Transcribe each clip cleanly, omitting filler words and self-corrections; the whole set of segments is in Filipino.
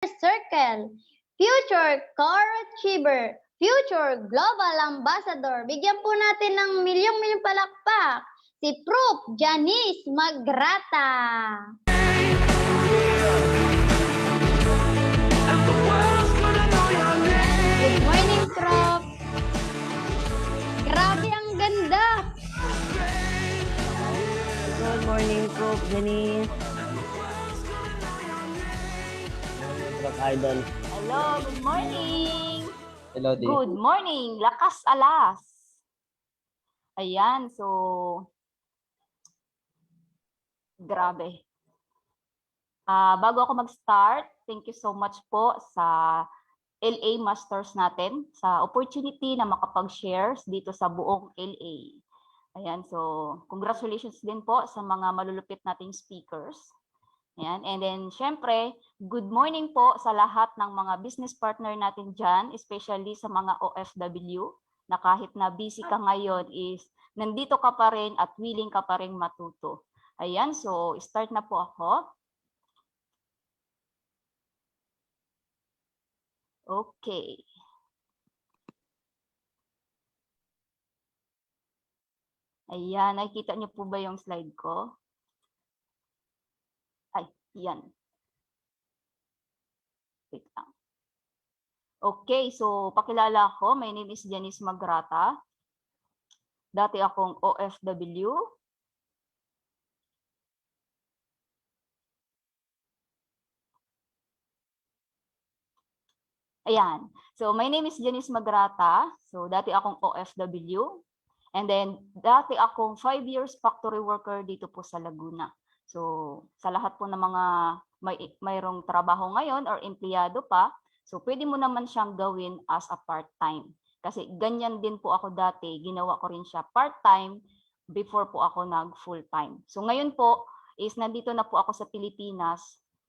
Circle, Future Core Achiever, Future Global Ambassador. Bigyan po natin ng milyong-milyong palakpak si Prof. Janice Magrata. Good morning, Prof. Grabe, ang ganda. Good morning, Prof. Janice. Prof. Idol. Hello, good morning. Hello, Di. Good morning. Lakas alas. Ayan, so grabe. Bago ako mag-start, thank you so much po sa LA Masters natin sa opportunity na makapag-shares dito sa buong LA. Ayan, so congratulations din po sa mga malulupit nating speakers. Ayan, and then syempre, good morning po sa lahat ng mga business partner natin dyan, especially sa mga OFW, na kahit na busy ka ngayon is nandito ka pa rin at willing ka pa rin matuto. Ayan, so start na po ako. Okay. Ayan, nakikita niyo po ba yung slide ko? Ay, yan. Wait lang. Okay, so pakilala ako. My name is Janice Magrata. Dati akong OFW. Ayan. So my name is Janice Magrata. So dati akong OFW. And then dati akong 5 years factory worker dito po sa Laguna. So sa lahat po ng mga mayroong trabaho ngayon or empleyado pa, so pwede mo naman siyang gawin as a part-time. Kasi ganyan din po ako dati, ginawa ko rin siya part-time before po ako nag-full-time. So ngayon po is nandito na po ako sa Pilipinas.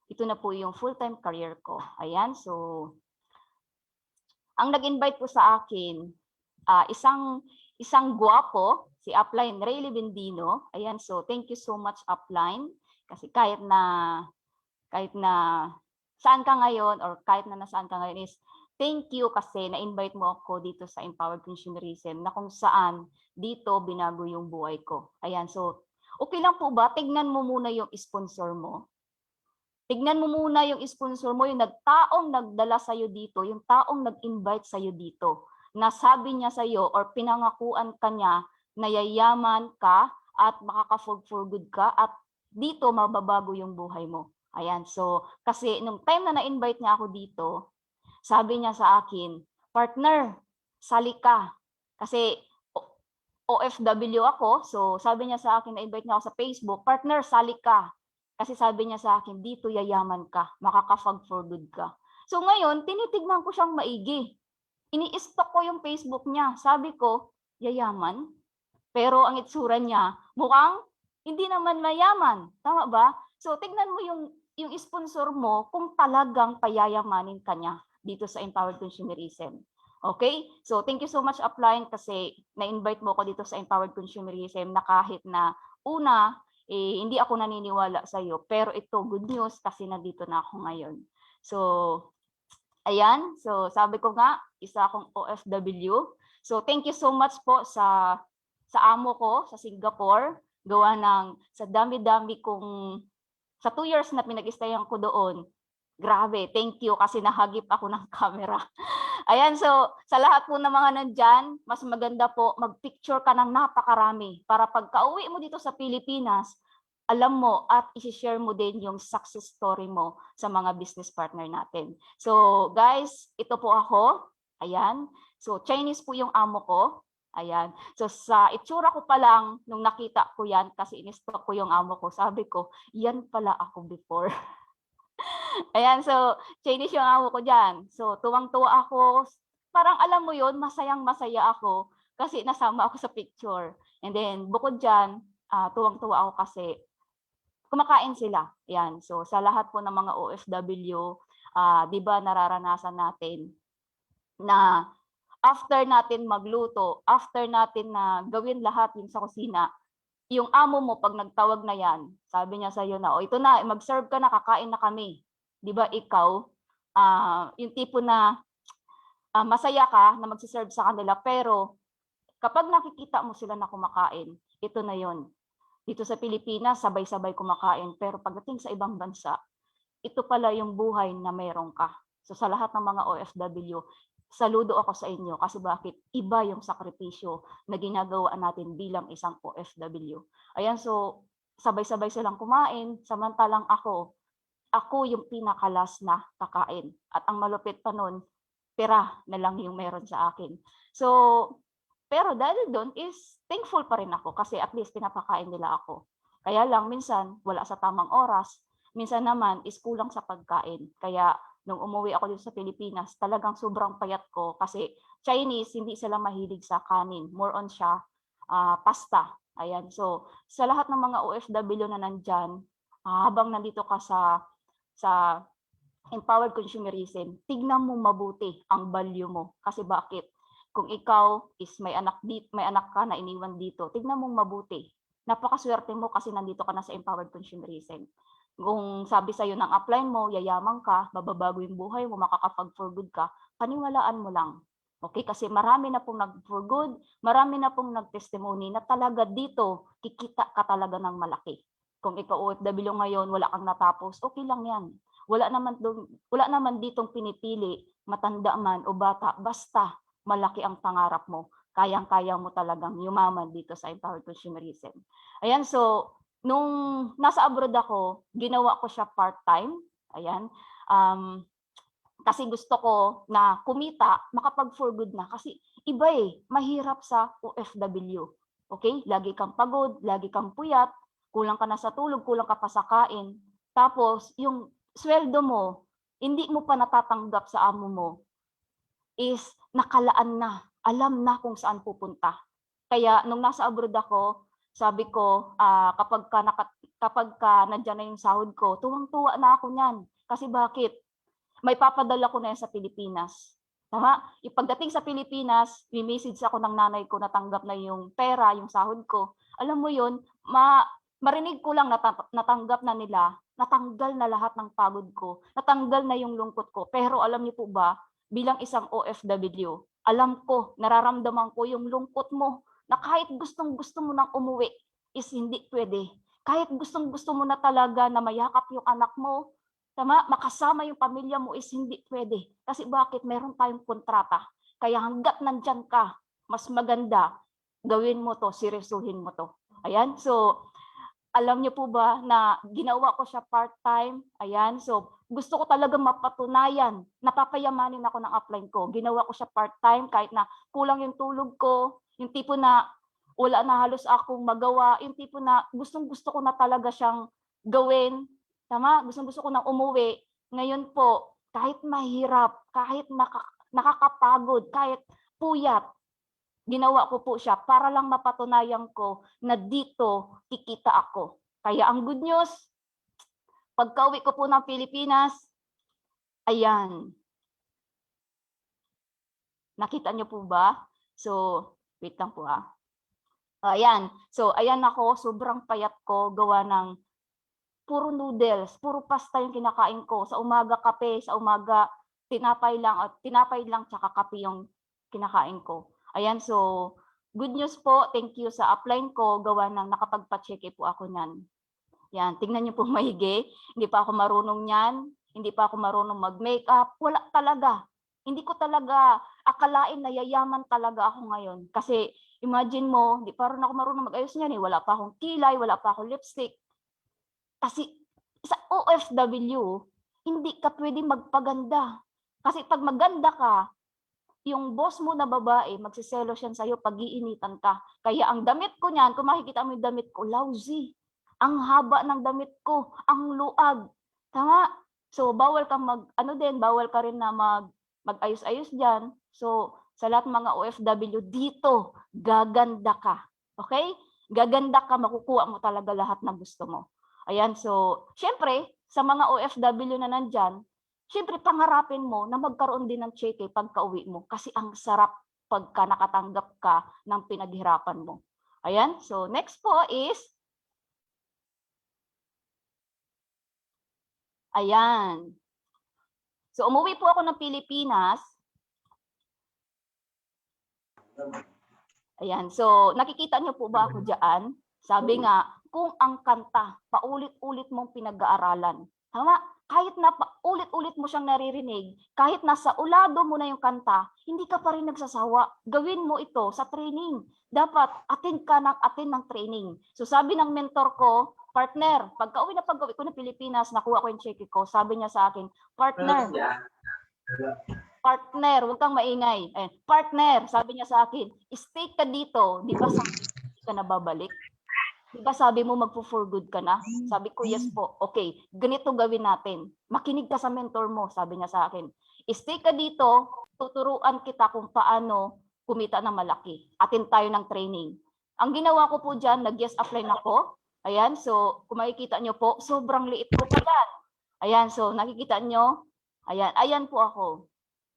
Ito na po yung full-time career ko. Ayan, so ang nag-invite po sa akin, isang guwapo, si Upline Rayleigh Bendino. Ayan, so thank you so much, Upline. Kasi kahit na saan ka ngayon or kahit na nasaan ka ngayon is thank you kasi na-invite mo ako dito sa Empowered Consumerism na kung saan dito binago yung buhay ko. Ayan, so okay lang po ba? Tignan mo muna yung sponsor mo. Tignan mo muna yung sponsor mo, yung taong nagdala sa'yo dito, yung taong nag-invite sa'yo dito. Nasabi niya sa'yo or pinangakuan ka niya na yayaman ka at makaka-food for good ka at dito mababago yung buhay mo. Ayan, so kasi nung time na na-invite niya ako dito, sabi niya sa akin, partner, sali ka. Kasi OFW ako, so sabi niya sa akin, na-invite niya ako sa Facebook, partner, sali ka. Kasi sabi niya sa akin, dito yayaman ka, makaka-food for good ka. So ngayon, tinitignan ko siyang maigi. Ini-stalk ko yung Facebook niya. Sabi ko, yayaman? Pero ang itsura niya, mukhang hindi naman mayaman. Tama ba? So, tignan mo yung sponsor mo kung talagang payayamanin ka niya dito sa Empowered Consumerism. Okay? So, thank you so much, Upline, kasi na-invite mo ko dito sa Empowered Consumerism na kahit na una, hindi ako naniniwala sa'yo. Pero ito, good news kasi nandito na ako ngayon. So, ayan, so sabi ko nga, isa akong OFW. So thank you so much po sa amo ko sa Singapore. Gawa ng sa dami-dami kong, sa 2 years na pinag-stayan ko doon. Grabe, thank you kasi nahagip ako ng camera. Ayan, so sa lahat po ng mga nandyan, mas maganda po mag-picture ka ng napakarami para pagka-uwi mo dito sa Pilipinas, alam mo at i-share mo din yung success story mo sa mga business partner natin. So guys, ito po ako. Ayan. So Chinese po yung amo ko. Ayan. So sa itsura ko pa lang, nung nakita ko yan, kasi in-stalk ko yung amo ko, sabi ko, yan pala ako before. Ayan, so Chinese yung amo ko dyan. So tuwang-tuwa ako. Parang alam mo yun, masayang-masaya ako kasi nasama ako sa picture. And then bukod dyan, tuwang-tuwa ako kasi kumakain sila. Yan. So sa lahat po ng mga OFW, 'di ba nararanasan natin na after natin magluto, after natin na gawin lahat yung sa kusina, yung amo mo pag nagtawag na yan, sabi niya sa iyo na, "O ito na, mag-serve ka na, kakain na kami." 'Di ba ikaw, yung tipo na masaya ka na magsiserve sa kanila, pero kapag nakikita mo sila na kumakain, ito na yon. Dito sa Pilipinas, sabay-sabay kumakain, pero pagdating sa ibang bansa, ito pala yung buhay na meron ka. So sa lahat ng mga OFW, saludo ako sa inyo kasi bakit iba yung sakripisyo na ginagawa natin bilang isang OFW. Ayan, so sabay-sabay silang kumain, samantalang ako yung pinakalas na kakain. At ang malupit pa nun, tira na lang yung meron sa akin. So, pero dahil doon is thankful pa rin ako kasi at least pinapakain nila ako. Kaya lang minsan wala sa tamang oras, minsan naman is kulang sa pagkain. Kaya nung umuwi ako dito sa Pilipinas, talagang sobrang payat ko kasi Chinese, hindi sila mahilig sa kanin. More on siya, pasta. Ayan, so sa lahat ng mga OFW na nandyan, habang nandito ka sa empowered consumerism, tignan mo mabuti ang value mo. Kasi bakit? Kung ikaw is may anak ka na iniwan dito, tignan mo mabuti. Napakaswerte mo kasi nandito ka na sa empowered consumerism. Kung sabi sa'yo ng upline mo, yayaman ka, mababago yung buhay mo, makakapag-for good ka, paniwalaan mo lang. Okay, kasi marami na pong nag-for good, marami na pong nag-testimony na talaga dito, kikita ka talaga ng malaki. Kung ikaw OFW ngayon, wala kang natapos, okay lang yan. Wala naman ditong pinipili, matanda man o bata, basta malaki ang pangarap mo. Kayang-kaya mo talagang yumaman dito sa empowered consumerism. Ayan, so nung nasa abroad ako, ginawa ko siya part-time. Ayan. Kasi gusto ko na kumita, makapag-for good na. Kasi iba mahirap sa OFW. Okay? Lagi kang pagod, lagi kang puyat, kulang ka na sa tulog, kulang ka pa sa kain. Tapos, yung sweldo mo, hindi mo pa natatanggap sa amo mo, is nakalaan na, alam na kung saan pupunta. Kaya nung nasa abroad ako, sabi ko, kapag ka nandiyan na yung sahod ko, tuwang-tuwa na ako niyan. Kasi bakit? May papadala ko na yan sa Pilipinas. Tama? Yung pagdating sa Pilipinas, may message ako ng nanay ko na tanggap na yung pera, yung sahod ko. Alam mo yun, marinig ko lang natanggap na nila, natanggal na lahat ng pagod ko, natanggal na yung lungkot ko. Pero alam niyo po ba, bilang isang OFW, alam ko, nararamdaman ko yung lungkot mo na kahit gustong-gusto mo nang umuwi is hindi pwede. Kahit gustong-gusto mo na talaga na mayakap yung anak mo, tama, makasama yung pamilya mo is hindi pwede. Kasi bakit? Meron tayong kontrata. Kaya hanggat nandyan ka, mas maganda, gawin mo to, seryosuhin mo to. Ayan, so alam niyo po ba na ginawa ko siya part-time? Ayan, so gusto ko talaga mapatunayan, napapayamanin ako ng upline ko. Ginawa ko siya part-time kahit na kulang yung tulog ko, yung tipo na wala na halos akong magawa, yung tipo na gustong-gusto ko na talaga siyang gawin. Tama? Gustong-gusto ko na umuwi. Ngayon po, kahit mahirap, kahit nakakapagod, kahit puyat, ginawa ko po siya para lang mapatunayan ko na dito kikita ako. Kaya ang good news, pagka-uwi ko po ng Pilipinas, ayan. Nakita niyo po ba? So, wait lang po Ayan. So, ayan ako, sobrang payat ko, gawa ng puro noodles, puro pasta yung kinakain ko. Sa umaga kape, sa umaga tinapay lang tsaka kape yung kinakain ko. Ayan, so good news po, thank you sa upline ko, gawa ng nakapagpa-check po ako niyan. Yan, tingnan niyo po maigi, hindi pa ako marunong niyan, hindi pa ako marunong mag-makeup, wala talaga. Hindi ko talaga akalain na yayaman talaga ako ngayon. Kasi imagine mo, hindi pa rin ako marunong mag-ayos niyan wala pa akong kilay, wala pa akong lipstick. Kasi sa OFW, hindi ka pwedeng magpaganda. Kasi pag maganda ka, yung boss mo na babae, magsiselos yan sa'yo, pag-iinitan ka. Kaya ang damit ko niyan, kung makikita mo yung damit ko, lousy. Ang haba ng damit ko, ang luag. Tama? So, bawal ka bawal ka rin na mag-ayos-ayos dyan. So, sa lahat ng mga OFW, dito, gaganda ka. Okay? Gaganda ka, makukuha mo talaga lahat ng gusto mo. Ayan, so, syempre, sa mga OFW na nandyan, syempre, pangarapin mo na magkaroon din ng cheque pagka-uwi mo kasi ang sarap pagka nakatanggap ka ng pinaghirapan mo. Ayan, so next po is, ayan. So umuwi po ako ng Pilipinas. Ayan, so nakikita niyo po ba ako diyan? Sabi nga, kung ang kanta, paulit-ulit mong pinag-aaralan. Tama? Kahit na ulit-ulit mo siyang naririnig, kahit nasa ulado mo na yung kanta, hindi ka pa rin nagsasawa. Gawin mo ito sa training. Dapat attend ka ng training. So sabi ng mentor ko, partner, pagka-uwi ko ng Pilipinas, nakuha ko yung check ko, sabi niya sa akin, partner, huwag kang maingay. Partner, sabi niya sa akin, stay ka dito, di ba sabi hindi ka na babalik? Di ba sabi mo magpo-for good ka na? Sabi ko, yes po. Okay, ganito gawin natin. Makinig ka sa mentor mo, sabi niya sa akin. Stay ka dito, tuturuan kita kung paano kumita ng malaki. Atin tayo ng training. Ang ginawa ko po dyan, nag-yes apply na ako. Ayan, so kung makikita nyo po, sobrang liit ko pa yan. Ayan, so nakikita nyo, ayan po ako.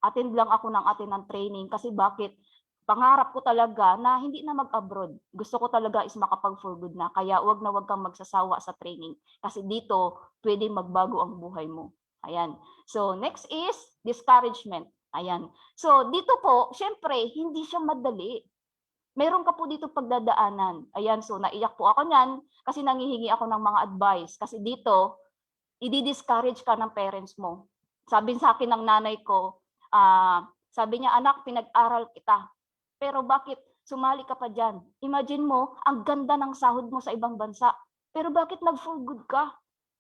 Attend lang ako ng training kasi bakit? Pangarap ko talaga na hindi na mag-abroad. Gusto ko talaga is makapag-for good na. Kaya wag kang magsasawa sa training. Kasi dito, pwede magbago ang buhay mo. Ayan. So, next is discouragement. Ayan. So, dito po, syempre, hindi siya madali. Meron ka po dito pagdadaanan. Ayan. So, naiyak po ako niyan kasi nangihingi ako ng mga advice. Kasi dito, i-discourage ka ng parents mo. Sabi sa akin ng nanay ko, sabi niya, anak, pinag-aral kita. Pero bakit sumali ka pa dyan? Imagine mo, ang ganda ng sahod mo sa ibang bansa. Pero bakit nag-for good ka?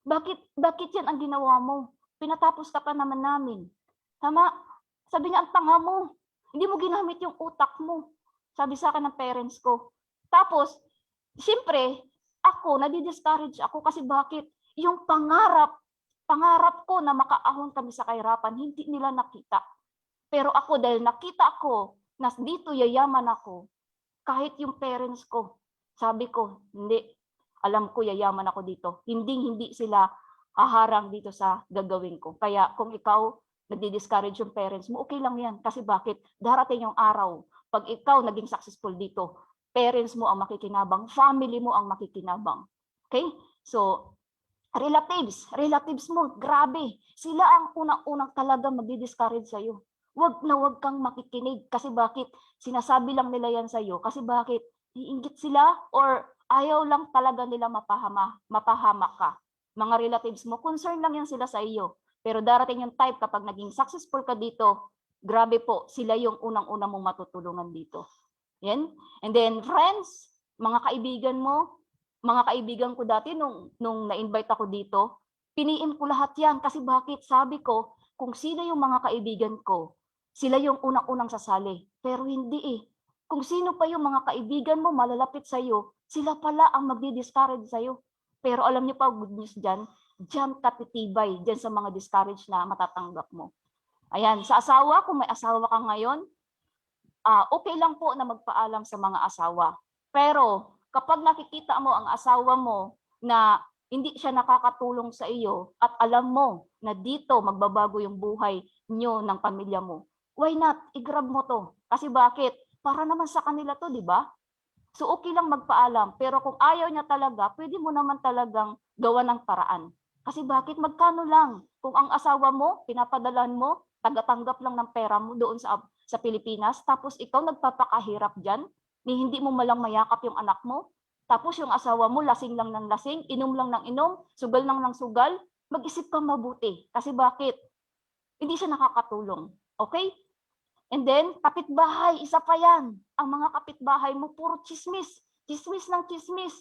Bakit yan ang ginawa mo? Pinatapos ka pa naman namin. Tama? Sabi niya, ang tanga mo. Hindi mo ginamit yung utak mo. Sabi sa akin ng parents ko. Tapos, siyempre, ako, nadi-discourage ako kasi bakit? Yung pangarap ko na makaahon kami sa kahirapan, hindi nila nakita. Pero ako, dahil nakita ko, na dito yayaman ako, kahit yung parents ko, sabi ko, hindi, alam ko yayaman ako dito. Hindi sila haharang dito sa gagawin ko. Kaya kung ikaw nagdi-discourage yung parents mo, okay lang yan. Kasi bakit? Darating yung araw, pag ikaw naging successful dito, parents mo ang makikinabang, family mo ang makikinabang. Okay? So, relatives mo, grabe. Sila ang unang-unang talaga magdi-discourage sa'yo. Wag kang makikinig kasi bakit? Sinasabi lang nila yan sa'yo kasi bakit? Iinggit sila or ayaw lang talaga nila mapahamak ka. Mga relatives mo, concern lang yan sila sa iyo. Pero darating yung type kapag naging successful ka dito, grabe po, sila yung unang-unang mong matutulungan dito. Yan. And then friends, mga kaibigan mo, mga kaibigan ko dati nung na-invite ako dito, piniin ko lahat yan kasi bakit? Sabi ko, kung sino yung mga kaibigan ko, sila yung unang-unang sasali. Pero hindi eh. Kung sino pa yung mga kaibigan mo malalapit sa iyo, sila pala ang magdi-discourage sa iyo. Pero alam niyo pa, good news dyan ka titibay dyan sa mga discourage na matatanggap mo. Ayan, sa asawa, kung may asawa ka ngayon, okay lang po na magpaalam sa mga asawa. Pero kapag nakikita mo ang asawa mo na hindi siya nakakatulong sa iyo at alam mo na dito magbabago yung buhay niyo ng pamilya mo, why not? I-grab mo to. Kasi bakit? Para naman sa kanila to, di ba? So okay lang magpaalam. Pero kung ayaw niya talaga, pwede mo naman talagang gawa ng paraan. Kasi bakit? Magkano lang? Kung ang asawa mo, pinapadalan mo, tagatanggap lang ng pera mo doon sa Pilipinas, tapos ikaw nagpapakahirap dyan, ni hindi mo malang mayakap yung anak mo, tapos yung asawa mo, lasing lang ng lasing, inom lang ng inom, sugal lang ng sugal, mag-isip kang mabuti. Kasi bakit? Hindi siya nakakatulong. Okay? And then, kapitbahay, isa pa yan. Ang mga kapitbahay mo, puro chismis. Chismis ng chismis.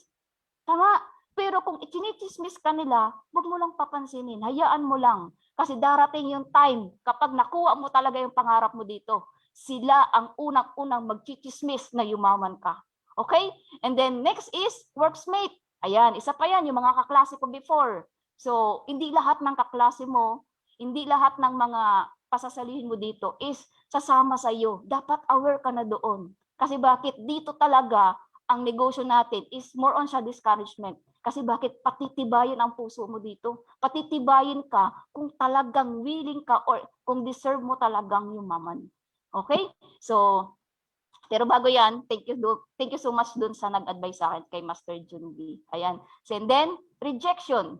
Tama? Pero kung ichinichismis ka nila, huwag mo lang papansinin. Hayaan mo lang. Kasi darating yung time, kapag nakuha mo talaga yung pangarap mo dito, sila ang unang-unang magchichismis na yumaman ka. Okay? And then, next is worksmate. Ayan, isa pa yan, yung mga kaklase ko before. So, hindi lahat ng kaklase mo, hindi lahat ng mga pasasalihin mo dito is sasama sa iyo. Dapat aware ka na doon. Kasi bakit? Dito talaga ang negosyo natin is more on siya discouragement. Kasi bakit? Patitibayin ang puso mo dito. Patitibayin ka kung talagang willing ka or kung deserve mo talagang yumaman. Okay? So, pero bago yan, thank you so much dun sa nag-advise sa akin kay Master Junbi. Ayan. So, and then, rejection.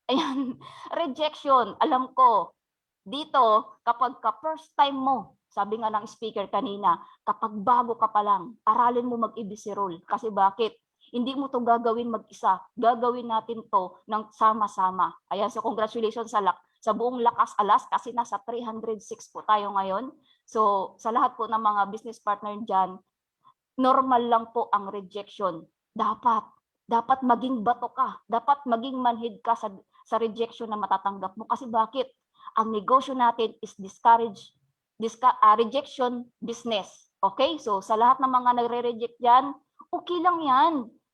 Ayan, rejection. Alam ko, dito, kapag ka first time mo, sabi nga ng speaker kanina, kapag bago ka pa lang, aralin mo mag-ABC rule. Kasi bakit? Hindi mo to gagawin mag-isa. Gagawin natin to ng sama-sama. Ayan, so congratulations sa buong Lakas Alas kasi nasa 306 po tayo ngayon. So sa lahat po ng mga business partner dyan, normal lang po ang rejection. Dapat maging bato ka. Dapat maging manhid ka sa rejection na matatanggap mo. Kasi bakit? Ang negosyo natin is rejection business. Okay? So sa lahat ng mga nagre-reject dyan, okay lang yan.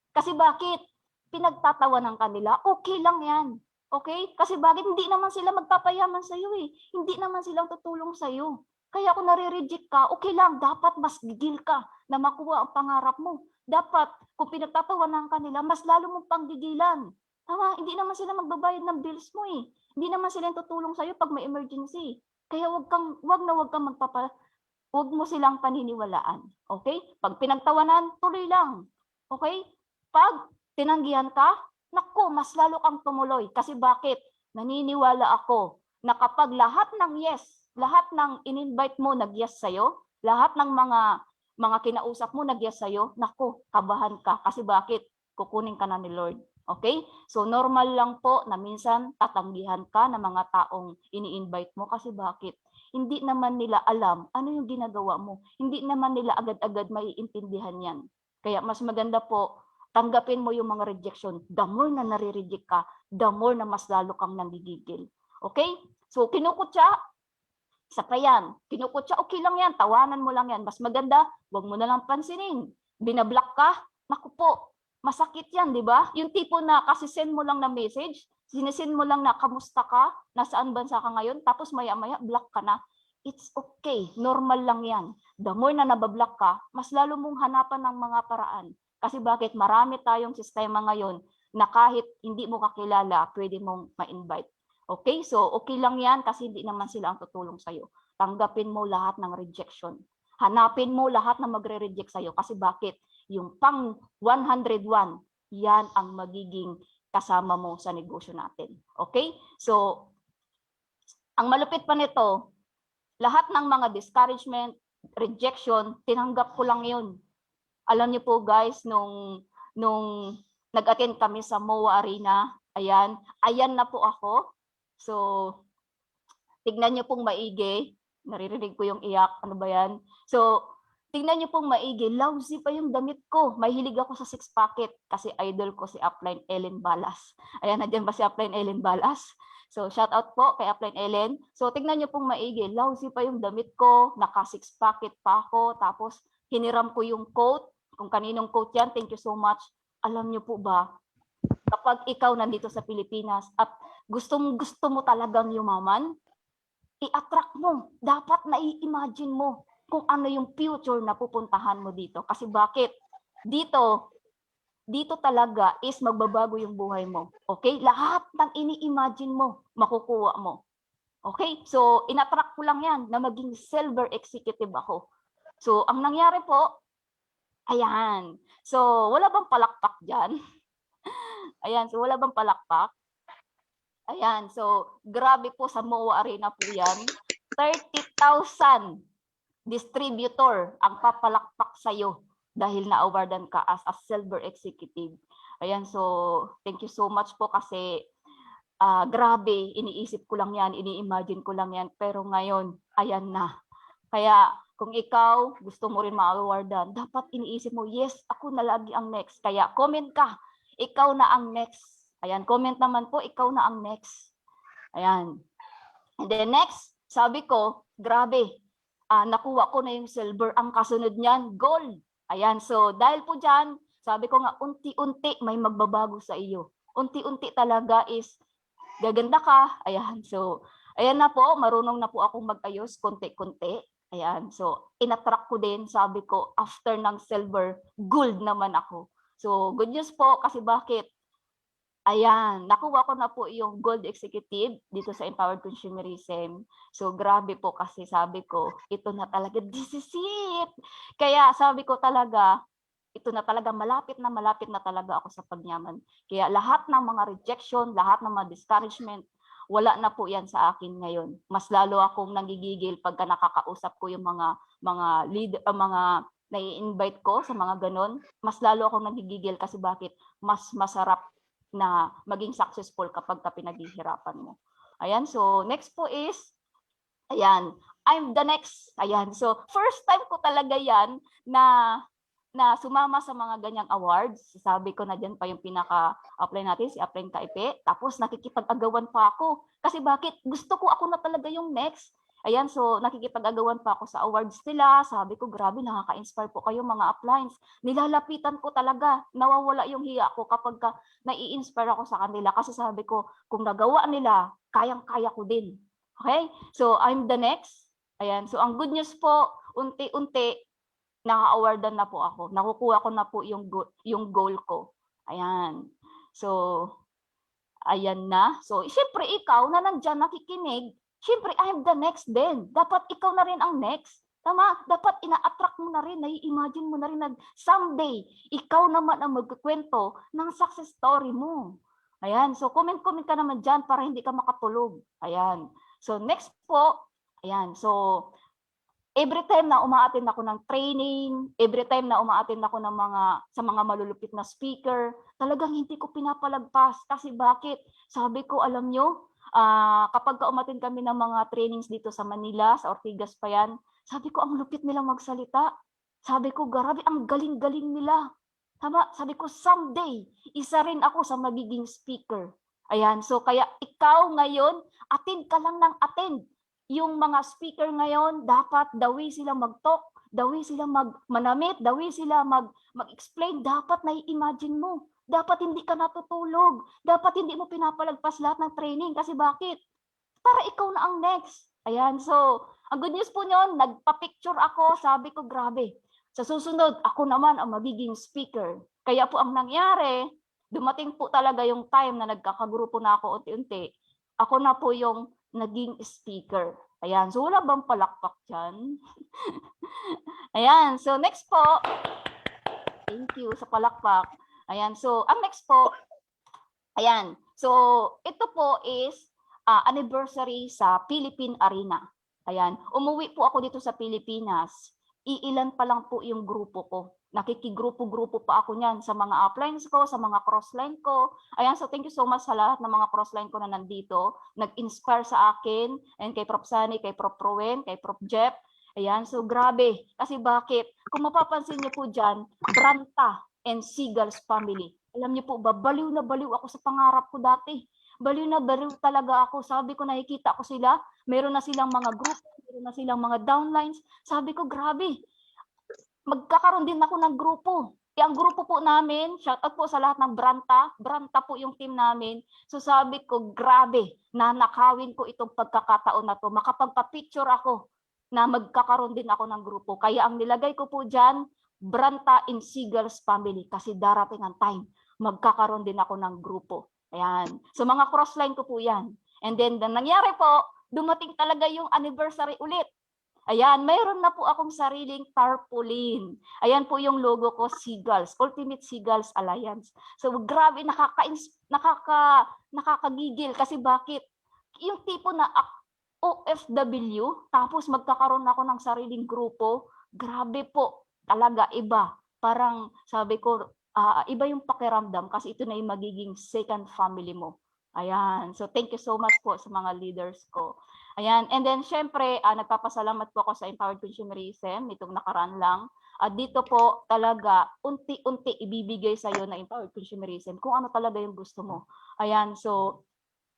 Kasi bakit? Pinagtatawanan kanila, okay lang yan. Okay? Kasi bakit? Hindi naman sila magpapayaman sa'yo eh. Hindi naman silang tutulong sa'yo. Kaya kung nare-reject ka, okay lang. Dapat mas gigil ka na makuha ang pangarap mo. Dapat, kung pinagtatawanan kanila, mas lalo mong panggigilan. Tama? Hindi naman sila magbabayad ng bills mo eh. Hindi naman sila tutulong sa'yo pag may emergency. Kaya wag mo silang paniniwalaan. Okay? Pag pinagtawanan, tuloy lang. Okay? Pag tinanggihan ka, naku, mas lalo kang tumuloy. Kasi bakit? Naniniwala ako na kapag lahat ng yes, lahat ng in-invite mo nag-yes sa'yo, lahat ng mga kinausap mo nag-yes sa'yo, naku, kabahan ka. Kasi bakit? Kukunin ka na ni Lord. Okay? So normal lang po na minsan tatanggihan ka ng mga taong ini-invite mo. Kasi bakit? Hindi naman nila alam ano yung ginagawa mo. Hindi naman nila agad-agad maiintindihan yan. Kaya mas maganda po, tanggapin mo yung mga rejection. The more na nare-reject ka, the more na mas lalo kang nanggigigil. Okay? So, kinukutya, isa pa yan. Kinukutya, okay lang yan. Tawanan mo lang yan. Mas maganda, wag mo na lang pansinin. Binablock ka, naku po, masakit yan, di ba? Yung tipo na kasi send mo lang na message, sinesend mo lang na kamusta ka, nasaan bansa ka ngayon, tapos maya-maya block ka na. It's okay. Normal lang yan. The more na nabablock ka, mas lalo mong hanapan ng mga paraan. Kasi bakit? Marami tayong sistema ngayon na kahit hindi mo kakilala, pwede mong ma-invite. Okay? So, okay lang yan kasi hindi naman sila ang tutulong sa'yo. Tanggapin mo lahat ng rejection. Hanapin mo lahat na magre-reject sa'yo. Kasi bakit? Yung pang 101, yan ang magiging kasama mo sa negosyo natin. Okay? So, ang malupit pa nito, lahat ng mga discouragement, rejection, tinanggap ko lang yun. Alam niyo po guys, nung nag-attend kami sa MOA Arena, ayan na po ako. So, tignan niyo pong maigi. Naririnig ko yung iyak. Ano ba yan? So, tignan niyo pong maigi. Lousy pa yung damit ko. Mahilig ako sa 6 packet kasi idol ko si Upline Ellen Balas. Ayan, nandiyan ba si Upline Ellen Balas? So, shout out po kay Upline Ellen. So, tignan niyo pong maigi. Lousy pa yung damit ko. Naka 6 packet pa ako. Tapos, hiniram ko yung coat. Kung kaninong coat yan, thank you so much. Alam niyo po ba, kapag ikaw nandito sa Pilipinas at gusto mo talagang yumaman, i-attract mo. Dapat na-imagine mo kung ano yung future na pupuntahan mo dito. Kasi bakit? Dito talaga is magbabago yung buhay mo. Okay? Lahat ng ini-imagine mo, makukuha mo. Okay? So, in-attract ko lang yan na maging silver executive ako. So, ang nangyari po, ayan. So, wala bang palakpak dyan? Ayan, so wala bang palakpak? Ayan, so grabe po sa MOA Arena po yan. 30,000 distributor ang papalakpak sa'yo dahil na-awardan ka as a silver executive. Ayan, so thank you so much po kasi grabe, iniisip ko lang yan, ini-imagine ko lang yan, pero ngayon, ayan na. Kaya kung ikaw gusto mo rin ma-awardan, dapat iniisip mo, yes, ako na lagi ang next. Kaya comment ka, ikaw na ang next. Ayan, comment naman po, ikaw na ang next. Ayan. And then next, sabi ko, grabe, nakuha ko na yung silver. Ang kasunod niyan, gold. Ayan, so dahil po dyan, sabi ko nga, unti-unti may magbabago sa iyo. Unti-unti talaga is gaganda ka. Ayan, so ayan na po, marunong na po akong mag-ayos, konti-konti. Ayan, so in-attract ko din, sabi ko, after ng silver, gold naman ako. So good news po, kasi bakit? Ayan, nakuha ko na po yung gold executive dito sa Empowered Consumerism. So grabe po kasi sabi ko, ito na talaga, this is it. Kaya sabi ko talaga, ito na talaga, malapit na talaga ako sa pagyaman. Kaya lahat ng mga rejection, lahat ng mga discouragement, wala na po yan sa akin ngayon. Mas lalo akong nanggigigil pagka nakakausap ko yung mga leader, mga nai-invite ko sa mga ganon. Mas lalo akong nanggigigil kasi bakit? Mas masarap na maging successful kapag ka pinaghihirapan mo. Ayan, so next po is, ayan, I'm the next. Ayan, so first time ko talaga yan na sumama sa mga ganyang awards. Sabi ko na dyan pa yung pinaka-apply natin, si Apren Kaipe. Tapos nakikipag-agawan pa ako. Kasi bakit? Gusto ko ako na talaga yung next. Ayan, so nakikipag-agawan pa ako sa awards nila. Sabi ko, grabe, nakaka-inspire po kayo mga uplines. Nilalapitan ko talaga. Nawawala yung hiya ko kapag nai-inspire ako sa kanila. Kasi sabi ko, kung nagawa nila, kayang-kaya ko din. Okay? So, I'm the next. Ayan, so ang good news po, unti-unti, naka-awardan na po ako. Nakukuha ko na po yung goal ko. Ayan. So, ayan na. So, syempre ikaw na nandyan nakikinig, syempre I'm the next din. Dapat ikaw na rin ang next. Tama? Dapat ina-attract mo na rin, nai-imagine mo na rin na someday, ikaw naman ang magkukwento ng success story mo. Ayan. So, comment-comment ka naman dyan para hindi ka makatulog. Ayan. So, next po, ayan. So, every time na umaattend ako ng training, every time na umaattend ako ng sa mga malulupit na speaker, talagang hindi ko pinapalagpas. Kasi bakit? Sabi ko, alam nyo, kapag umaattend kami ng mga trainings dito sa Manila, sa Ortigas pa yan, sabi ko, ang lupit nilang magsalita. Sabi ko, grabe, ang galing-galing nila. Tama, sabi ko, someday, isa rin ako sa magiging speaker. Ayan, so kaya ikaw ngayon, attend ka lang ng attend. Yung mga speaker ngayon, dapat the way sila mag-talk, the way sila manamit, the way sila mag-explain, dapat nai-imagine mo. Dapat hindi ka natutulog. Dapat hindi mo pinapalagpas lahat ng training. Kasi bakit? Para ikaw na ang next. Ayan, so, ang good news po nyon, nagpa-picture ako, sabi ko, grabe. Sa susunod, ako naman ang magiging speaker. Kaya po ang nangyari, dumating po talaga yung time na nagkakagrupo na ako unti-unti. Ako na po yung naging speaker. Ayan, so wala bang palakpak dyan? Ayan, so next po. Thank you sa palakpak. Ayan, so ang next po, ayan, so ito po is anniversary sa Philippine Arena. Ayan, umuwi po ako dito sa Pilipinas. Iilan pa lang po yung grupo ko. Nakikigrupo-grupo pa ako niyan sa mga uplines ko, sa mga crossline ko. Ayan, so thank you so much sa lahat ng mga crossline ko na nandito. Nag-inspire sa akin, and kay Prof. Sunny, kay Prof. Rowen, kay Prof. Jeff. Ayan, so grabe. Kasi bakit? Kung mapapansin niyo po dyan, Branta and Seagulls family. Alam niyo po ba, baliw na baliw ako sa pangarap ko dati. Baliw na baliw talaga ako. Sabi ko, nakikita ko sila. Meron na silang mga group, meron na silang mga downlines. Sabi ko, grabe. Magkakaroon din ako ng grupo. Ang grupo po namin, shout out po sa lahat ng Branta. Branta po yung team namin. So sabi ko, grabe, nanakawin ko itong pagkakataon na to. Makapagpa-picture ako na magkakaroon din ako ng grupo. Kaya ang nilagay ko po dyan, Branta and Seagulls family. Kasi darating ang time, magkakaroon din ako ng grupo. Ayan. So mga crossline ko po yan. And then, nangyari po, dumating talaga yung anniversary ulit. Ayan, mayroon na po akong sariling tarpaulin. Ayan po yung logo ko, Seagulls, Ultimate Seagulls Alliance. So grabe, nakakagigil kasi bakit? Yung tipo na OFW, tapos magkakaroon ako ng sariling grupo, grabe po, talaga iba. Parang sabi ko, iba yung pakiramdam kasi ito na yung magiging second family mo. Ayan, so thank you so much po sa mga leaders ko. Ayan, and then syempre, nagpapasalamat po ako sa Empowered Consumerism, itong nakaraan lang. At dito po talaga, unti-unti ibibigay sa iyo na Empowered Consumerism kung ano talaga yung gusto mo. Ayan, so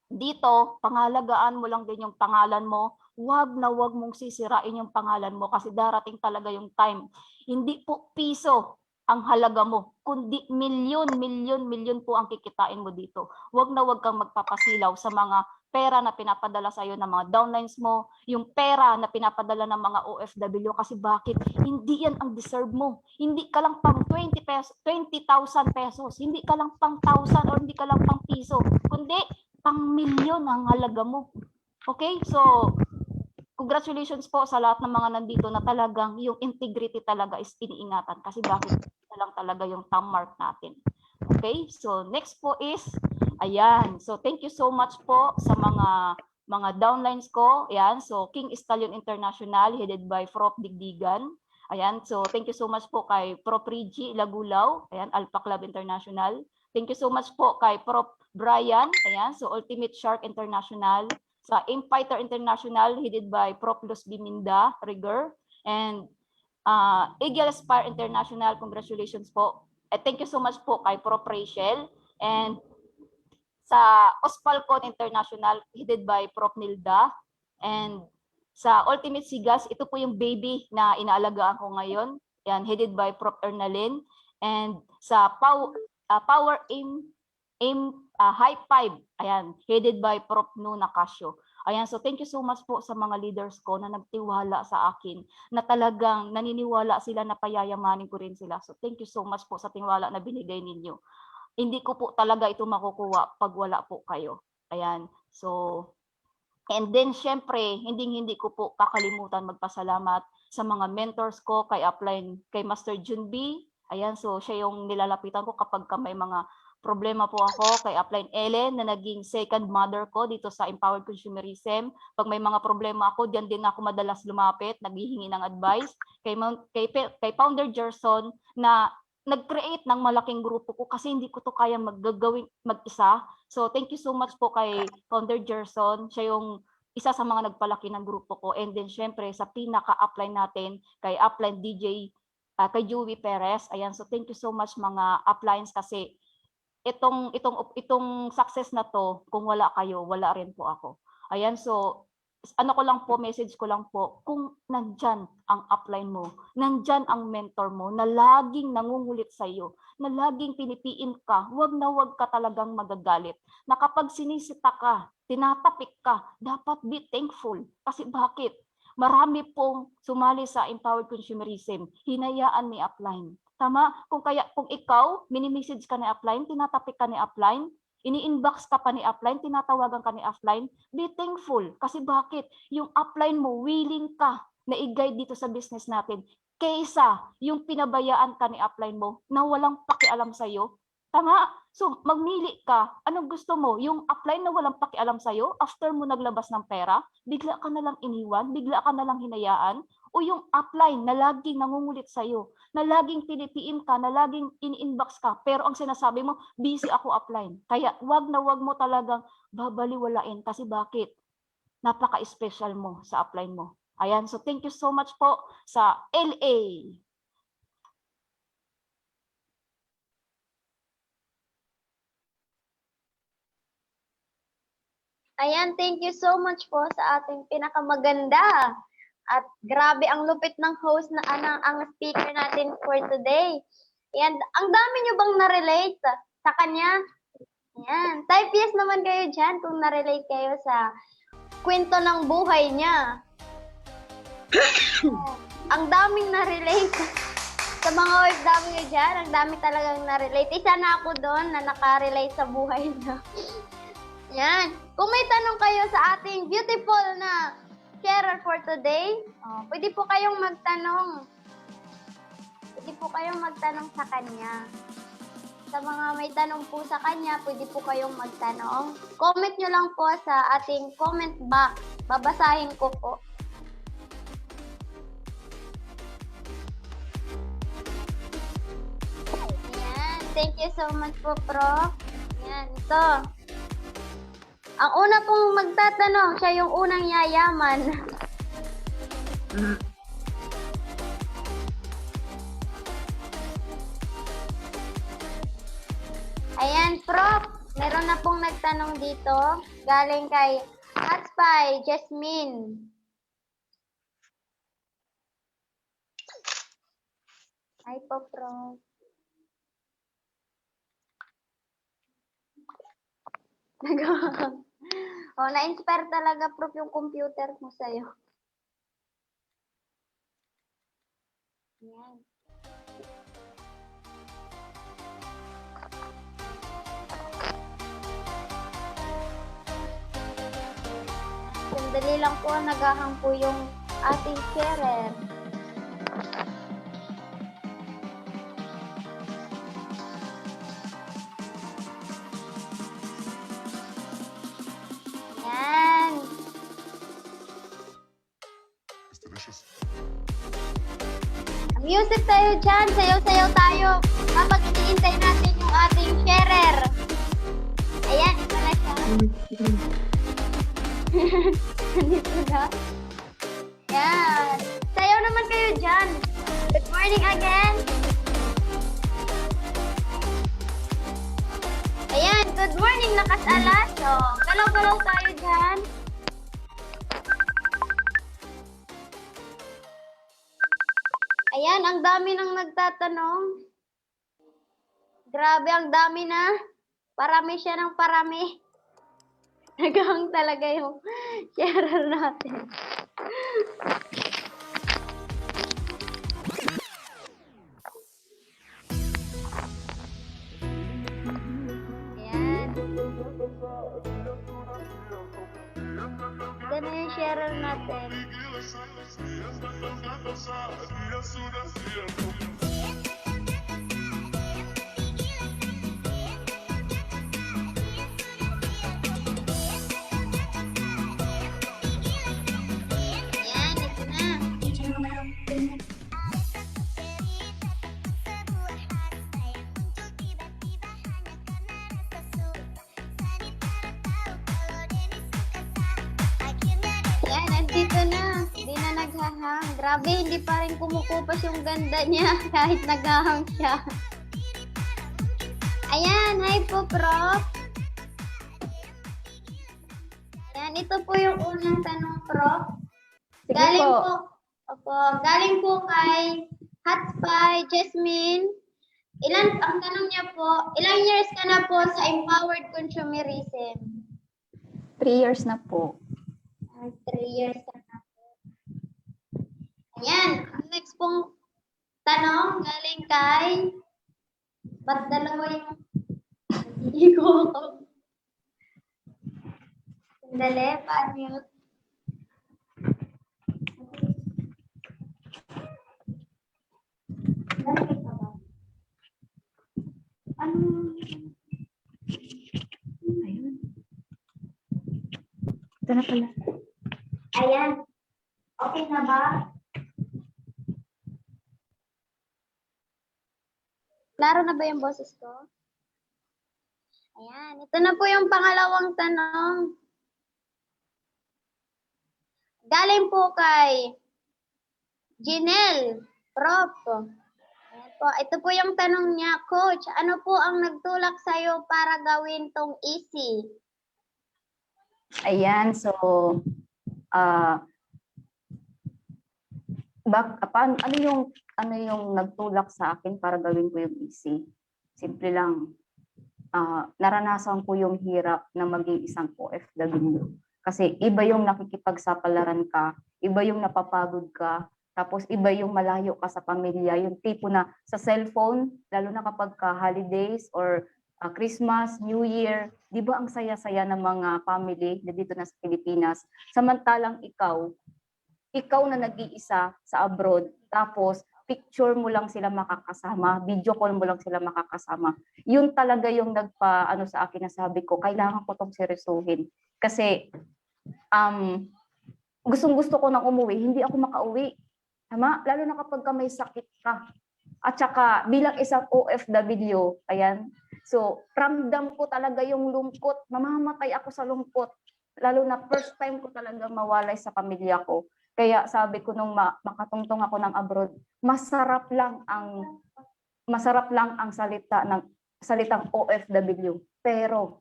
dito, pangalagaan mo lang din yung pangalan mo. Huwag na huwag mong sisirain yung pangalan mo kasi darating talaga yung time. Hindi po piso ang halaga mo, kundi milyon po ang kikitain mo dito. Huwag na huwag kang magpapasilaw sa mga pera na pinapadala sa iyo ng mga downlines mo, yung pera na pinapadala ng mga OFW kasi bakit? Hindi yan ang deserve mo. Hindi ka lang pang 20,000 pesos, hindi ka lang pang 1,000 or hindi ka lang pang piso, kundi pang milyon ang halaga mo. Okay? So, congratulations po sa lahat ng mga nandito na talagang yung integrity talaga is iniingatan kasi bakit na lang talaga yung thumb mark natin. Okay? So, next po is, Ayan. So thank you so much po sa mga downlines ko. Ayan. So King Stallion International headed by Prof. Digdigan. Ayan. So thank you so much po kay Prof. Rigi Lagulaw. Ayan. Alpha Club International. Thank you so much po kay Prof. Brian. Ayan. So Ultimate Shark International. Sa Imfighter International headed by Prof. Luz Biminda Rigger. And Eagle Aspire International. Congratulations po. Thank you so much po kay Prof. Rachel. And sa Ospalcon International headed by Prof. Nilda, and sa Ultimate Sigas, ito po yung baby na inaalagaan ko ngayon, yan, headed by Prof. Ernalyn, and sa Power Aim High Five, ayan, headed by Prof. Nuna Casio. Ayan, so thank you so much po sa mga leaders ko na nagtiwala sa akin, na talagang naniniwala sila na payayamanin ko rin sila. So thank you so much po sa tiwala na binigay ninyo. Hindi ko po talaga ito makukuha pag wala po kayo. Ayan. So, and then syempre, hindi ko po kakalimutan magpasalamat sa mga mentors ko, kay Upline, kay Master Junbi. Ayan, so siya yung nilalapitan ko kapag may mga problema po ako, kay Upline Ellen na naging second mother ko dito sa Empowered Consumerism. Pag may mga problema ako, diyan din ako madalas lumapit, naghihingi ng advice. Kay Founder Gerson na nag-create ng malaking grupo ko kasi hindi ko to kaya maggagawin mag-isa. So thank you so much po kay Founder Gerson. Siya yung isa sa mga nagpalaki ng grupo ko. And then syempre sa pinaka-upline natin kay upline DJ, kay Joey Perez. Ayan, so thank you so much mga uplines kasi itong success na to, kung wala kayo, wala rin po ako. Ayan, so message ko lang po, kung nandyan ang upline mo, nandyan ang mentor mo, na laging nangungulit sa iyo, na laging pinipiin ka, wag na wag ka talagang magagalit. Na kapag sinisita ka, tinatapik ka, dapat be thankful. Kasi bakit? Marami pong sumali sa Empowered Consumerism, hinayaan ni upline. Tama? Kung ikaw, mini-message ka ni upline, tinatapik ka ni upline, ini-inbox ka pa ni upline, tinatawagan ka ni upline, be thankful. Kasi bakit? Yung upline mo, willing ka na i-guide dito sa business natin. Kaysa yung pinabayaan ka ni upline mo na walang pakialam sa'yo. Tama? So, magmili ka. Anong gusto mo? Yung upline na walang pakialam sa'yo, after mo naglabas ng pera, bigla ka na lang iniwan, bigla ka na lang hinayaan, o yung upline na laging nangungulit sa'yo, na laging pinipiin ka, na laging in-inbox ka, pero ang sinasabi mo, busy ako upline. Kaya wag na wag mo talagang babaliwalain. Kasi bakit? Napaka-special mo sa upline mo. Ayan, so thank you so much po sa LA. Ayan, thank you so much po sa ating pinakamaganda. At grabe ang lupit ng host na ang speaker natin for today. Ayan, ang dami nyo bang na-relate sa kanya? Ayan, type yes naman kayo dyan kung na-relate kayo sa kwento ng buhay niya. Ang daming na-relate sa mga OFW dyan. Ang dami talagang na-relate. Isa na ako doon na nakarelate sa buhay niya. Yan. Kung may tanong kayo sa ating beautiful na sharer for today, pwede po kayong magtanong. Pwede po kayong magtanong sa kanya. Sa mga may tanong po sa kanya, pwede po kayong magtanong. Comment nyo lang po sa ating comment box. Babasahin ko po. Yan. Thank you so much po, Prof. Yan. Ito. Ang una pong magtatanong, siya yung unang yayaman. Ayan, Prof. Meron na pong nagtanong dito. Galing kay Hatspy Jasmine. Hi po, Prof. Na-inspire talaga, Prof, yung computer mo sa'yo. Yan. Sandali lang po, naghahang po yung ating sharer. Music tayo dyan, sayaw-sayaw tayo habang iniintay natin yung ating sharer. Ayan, ito na siya. Nandito na. Yan. Sayaw naman kayo dyan. Good morning again. Ayan, good morning, lakas alas. So, galaw-galaw tayo dyan. Ayan, ang dami nang nagtatanong. Grabe, ang dami na. Parami siya ng parami. Naghahang talaga yung sharer natin. Ayan. Ito na yung sharer natin. Ayan, ito na. Ayan, nandito na. Hindi na naghahang. Grabe, hindi pa rin kumukupas yung ganda niya kahit naghahang siya. Ayan, hi po, Prof. Ayan, ito po yung unang tanong, Prof. Sige Galing po. po. Opo, galing po kay Hatspy Jasmine. Ang tanong niya po, ilang years ka na po sa empowered consumerism? 3 years na po. 3 years ka na po. Ayan, ang next pong tanong galing kay ba't dalawa yung hindi ko sandali, pa-mute. Dali ka ba? Ano? Ayun. Ito na pala. Ayan. Okay na ba? Klaro na ba yung boses ko? Ayan. Ito na po yung pangalawang tanong. Galing po kay Jinel, Prof. Ayan po. Ito po yung tanong niya, Coach, ano po ang nagtulak sa'yo para gawin tong easy? Ayan, so, ano yung nagtulak sa akin para gawin ko yung easy? Simple lang. Naranasan ko yung hirap na maging isang OFW. Kasi iba yung nakikipagsapalaran ka, iba yung napapagod ka, tapos iba yung malayo ka sa pamilya, yung tipo na sa cellphone, lalo na kapag holidays or Christmas, New Year, di ba ang saya-saya ng mga family na dito na sa Pilipinas? Samantalang ikaw na nag-iisa sa abroad, tapos picture mo lang sila makakasama, video call mo lang sila makakasama. Yun talaga yung nagpa-ano sa akin na sabi ko, kailangan ko tong seryosohin. Kasi gustong-gusto ko nang umuwi, hindi ako makauwi. Tama? Lalo na kapag may sakit ka. At saka bilang isang OFW, ayan, so ramdam ko talaga yung lungkot. Mamamatay ako sa lungkot. Lalo na first time ko talaga mawalay sa pamilya ko. Kaya sabi ko nung makatungtong ako ng abroad, masarap lang ang salitang OFW. Pero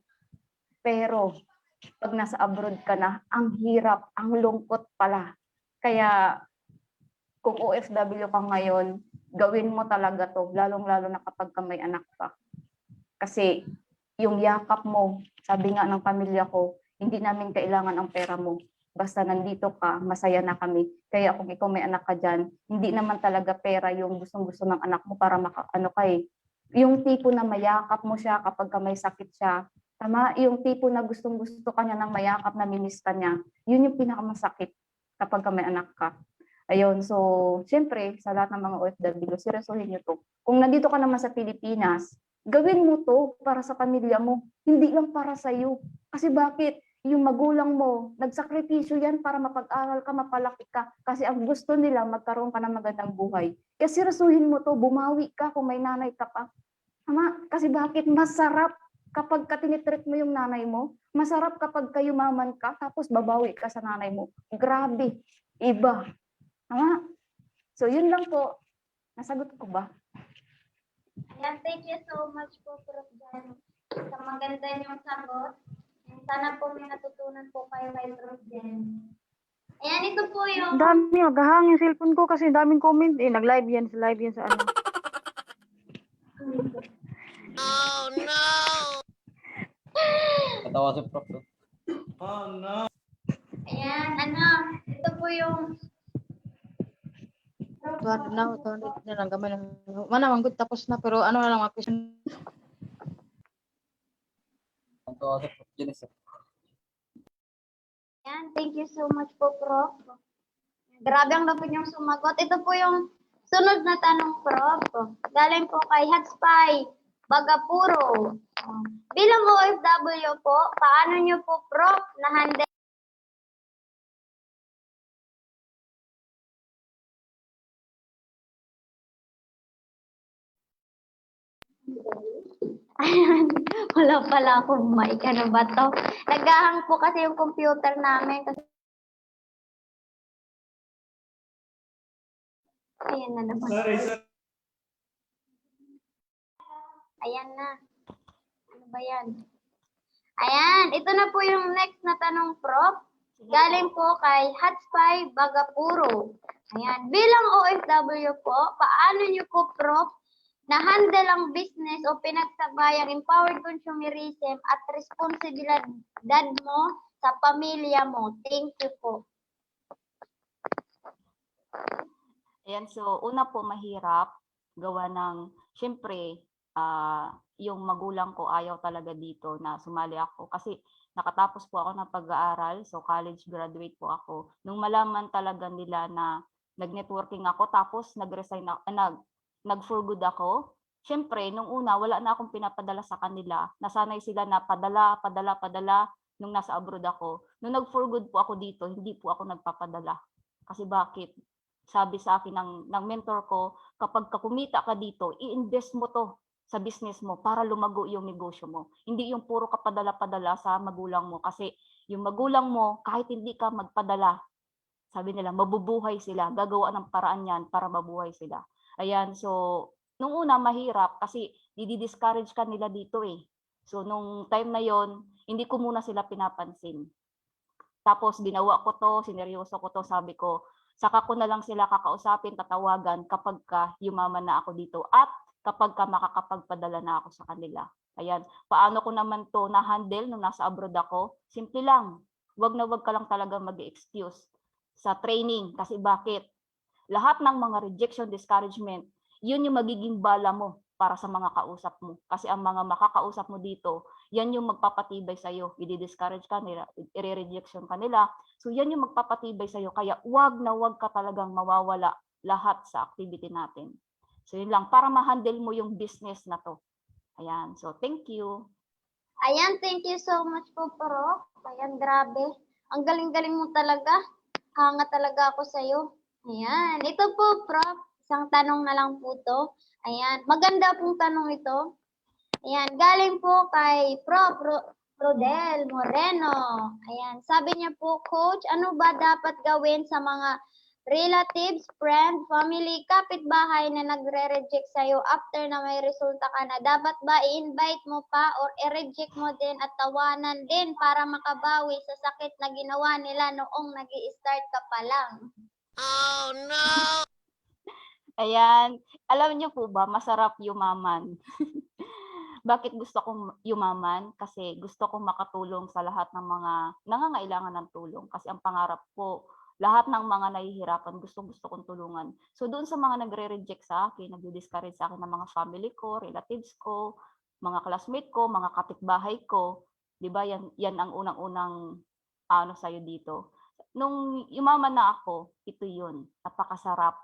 pag nasa abroad ka na, ang hirap, ang lungkot pala. Kaya kung OFW ka ngayon, gawin mo talaga to, lalong-lalo na kapag may anak ka. Kasi yung yakap mo, sabi nga ng pamilya ko, hindi namin kailangan ang pera mo. Basta nandito ka, masaya na kami. Kaya kung ikaw may anak ka dyan, hindi naman talaga pera yung gustong-gusto ng anak mo para yung tipo na mayakap mo siya kapag may sakit siya. Tama, yung tipo na gustong-gusto ka niya ng mayakap, na minis ka niya, yun yung pinakamasakit kapag may anak ka. Ayun, so, siyempre, sa lahat ng mga OFW, seryosohin nyo to. Kung nandito ka naman sa Pilipinas, gawin mo to para sa pamilya mo, hindi lang para sa iyo. Kasi bakit? yung magulang mo, nagsakripisyo yan para mapag-aral ka, mapalaki ka. Kasi ang gusto nila, magkaroon ka ng magandang buhay. Kasi seryosuhin mo to, bumawi ka kung may nanay ka pa. Tama? Kasi bakit masarap kapag tinitreat mo yung nanay mo? Masarap kapag yumaman ka, tapos babawi ka sa nanay mo. Grabe. Iba. Tama? So, yun lang po. Nasagot ko ba? Ayan, thank you so much po, Prof. Jan, sa maganda niyong sagot. And sana po may natutunan po kayo kay Prof. Jan. Ayan, ito po yung... Ang dami, agahang yung cellphone ko kasi daming comment. Nag-live yan sa ano. Katawa si Prof. Ayan, ito po yung... Tuwan na lang gamay lang. Mana manggut tapos na pero ano na lang mga question. Katawa si Prof. Janice. Ayan, thank you so much po, Prof. Grabe ang lapit niyong sumagot. Ito po yung sunod na tanong, Prof. Galing po kay Hatspy Bagapuro. Bilang OFW po, paano niyo po, Prof, na-handle Ayan, wala pala akong mic. Ano ba to? Naghahang po kasi yung computer namin. Ayan na naman. Ayan na. Ano ba yan? Ayan, ito na po yung next na tanong, Prof. Galing po kay Hatspy Bagapuro. Ayan, bilang OFW po, paano niyo po, Prof, na-handle ang business o pinagsabayang empowered consumerism at responsibilidad mo sa pamilya mo? Thank you po. Ayan, so una po mahirap gawa ng, syempre, yung magulang ko ayaw talaga dito na sumali ako kasi nakatapos po ako ng pag-aaral, so college graduate po ako. Nung malaman talaga nila na nag-networking ako tapos nag-resign ako, nag-for good ako, syempre, nung una, wala na akong pinapadala sa kanila. Nasanay sila na padala nung nasa abroad ako. Nung nag-for good po ako dito, hindi po ako nagpapadala. Kasi bakit? Sabi sa akin ng mentor ko, kapag kumita ka dito, i-invest mo to sa business mo para lumago yung negosyo mo. Hindi yung puro ka padala-padala sa magulang mo. Kasi yung magulang mo, kahit hindi ka magpadala, sabi nila, mabubuhay sila. Gagawa ng paraan yan para mabuhay sila. Ayan, so, nung una, mahirap kasi didi-discourage ka nila dito eh. So, nung time na yon hindi ko muna sila pinapansin. Tapos, ginawa ko to, sineryoso ko to, sabi ko, saka ko na lang sila kakausapin, tatawagan kapag ka yumaman na ako dito at kapag ka makakapagpadala na ako sa kanila. Ayan, paano ko naman to na-handle nung nasa abroad ako? Simple lang, wag na wag ka lang talaga mag-excuse sa training. Kasi bakit? Lahat ng mga rejection, discouragement, yun yung magiging bala mo para sa mga kausap mo. Kasi ang mga makakausap mo dito, yan yung magpapatibay sa'yo. I-discourage ka nila, i-rejection ka nila. So yan yung magpapatibay sa'yo. Kaya wag na wag ka talagang mawawala lahat sa activity natin. So yun lang, para ma-handle mo yung business na to. Ayan, so thank you. Ayan, thank you so much po, Prof. Ayan, grabe. Ang galing-galing mo talaga. Hanga talaga ako sa'yo. Ayan, ito po, Prof. Isang tanong na lang po to. Ayan, maganda pong tanong ito. Ayan, galing po kay Prof. Rodel Moreno. Ayan, sabi niya po, Coach, ano ba dapat gawin sa mga relatives, friend, family, kapitbahay na nagre-reject sa'yo after na may resulta ka na? Dapat ba i-invite mo pa or i-reject mo din at tawanan din para makabawi sa sakit na ginawa nila noong nag-i-start ka pa lang? Oh no! Ayan, alam niyo po ba, masarap yumaman. Bakit gusto kong yumaman? Kasi gusto kong makatulong sa lahat ng mga nangangailangan ng tulong. Kasi ang pangarap ko, lahat ng mga nahihirapan, gusto kong tulungan. So doon sa mga nagre-reject sa akin, nagdi-discourage sa akin ng mga family ko, relatives ko, mga classmate ko, mga kapitbahay ko, 'di ba? Yan ang unang-unang ano sa'yo dito. Nung yumaman na ako, ito 'yun. Napakasarap.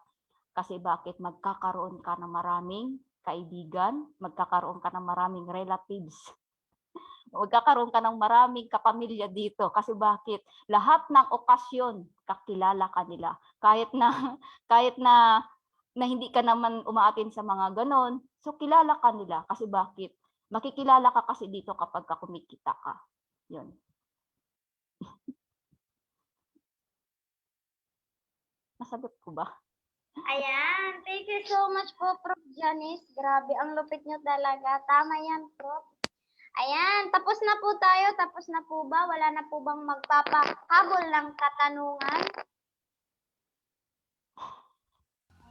Kasi bakit? Magkakaroon ka ng maraming kaibigan, magkakaroon ka ng maraming relatives. Magkakaroon ka ng maraming kapamilya dito. Kasi bakit? Lahat ng okasyon, kakilala ka nila. Kahit na, kahit na hindi ka naman umaatin sa mga ganon, so kilala ka nila. Kasi bakit? Makikilala ka kasi dito kapag ka kumikita ka. Yun. Nasagot ko ba? Ayan, thank you so much po, Prof. Janice. Grabe, ang lupit nyo talaga. Tama yan, Prof. Ayan, tapos na po tayo. Tapos na po ba? Wala na po bang magpapahabol ng katanungan?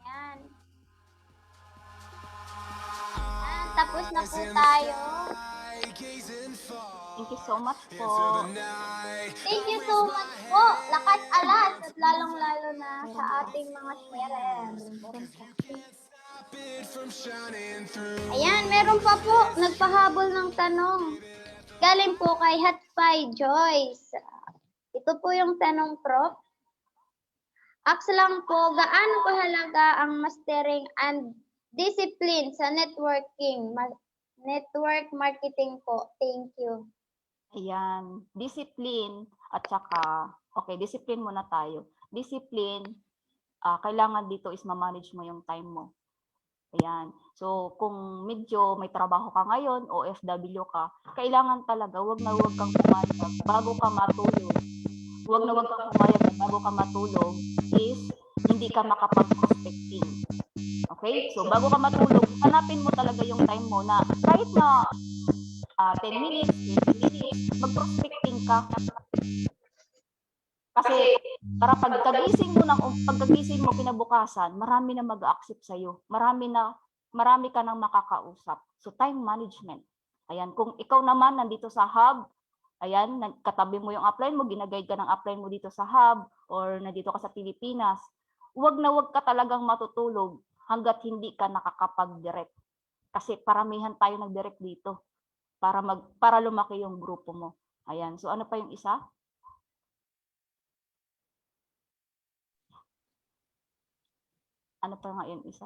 Ayan. Ayan, tapos na po tayo. Thank you so much po. Thank you so much po. Lakas alas at lalong-lalo na sa ating mga sharers. Ayan, meron pa po nagpahabol ng tanong. Galing po kay Hatpay Joyce. Ito po yung tanong, Prof. Aks lang po, gaano kahalaga ang mastering and discipline sa network marketing po? Thank you. Ayan, discipline at saka, okay, discipline muna tayo. Discipline, kailangan dito is ma-manage mo yung time mo. Ayan. So, kung medyo may trabaho ka ngayon, OFW ka, kailangan talaga, wag kang pumayag bago ka matulog. Wag kang pumayag bago ka matulog is hindi ka makapag-prospecting. Okay? So, bago ka matulog, hanapin mo talaga yung time mo na kahit na 10 minutes, 15 minutes, mag-prospecting ka. Kasi para pagkagising mo kinabukasan, marami na mag-accept sa iyo. Marami ka nang makakausap. So time management. Ayan, kung ikaw naman nandito sa hub, ayan, katabi mo yung upline mo, ginaguide ka ng upline mo dito sa hub or nandito ka sa Pilipinas, wag ka talagang matutulog hangga't hindi ka nakakapag-direct. Kasi paramihan tayo nag-direct dito para lumaki yung grupo mo. Ayan, so ano pa yung isa? Ano pa nga yung isa?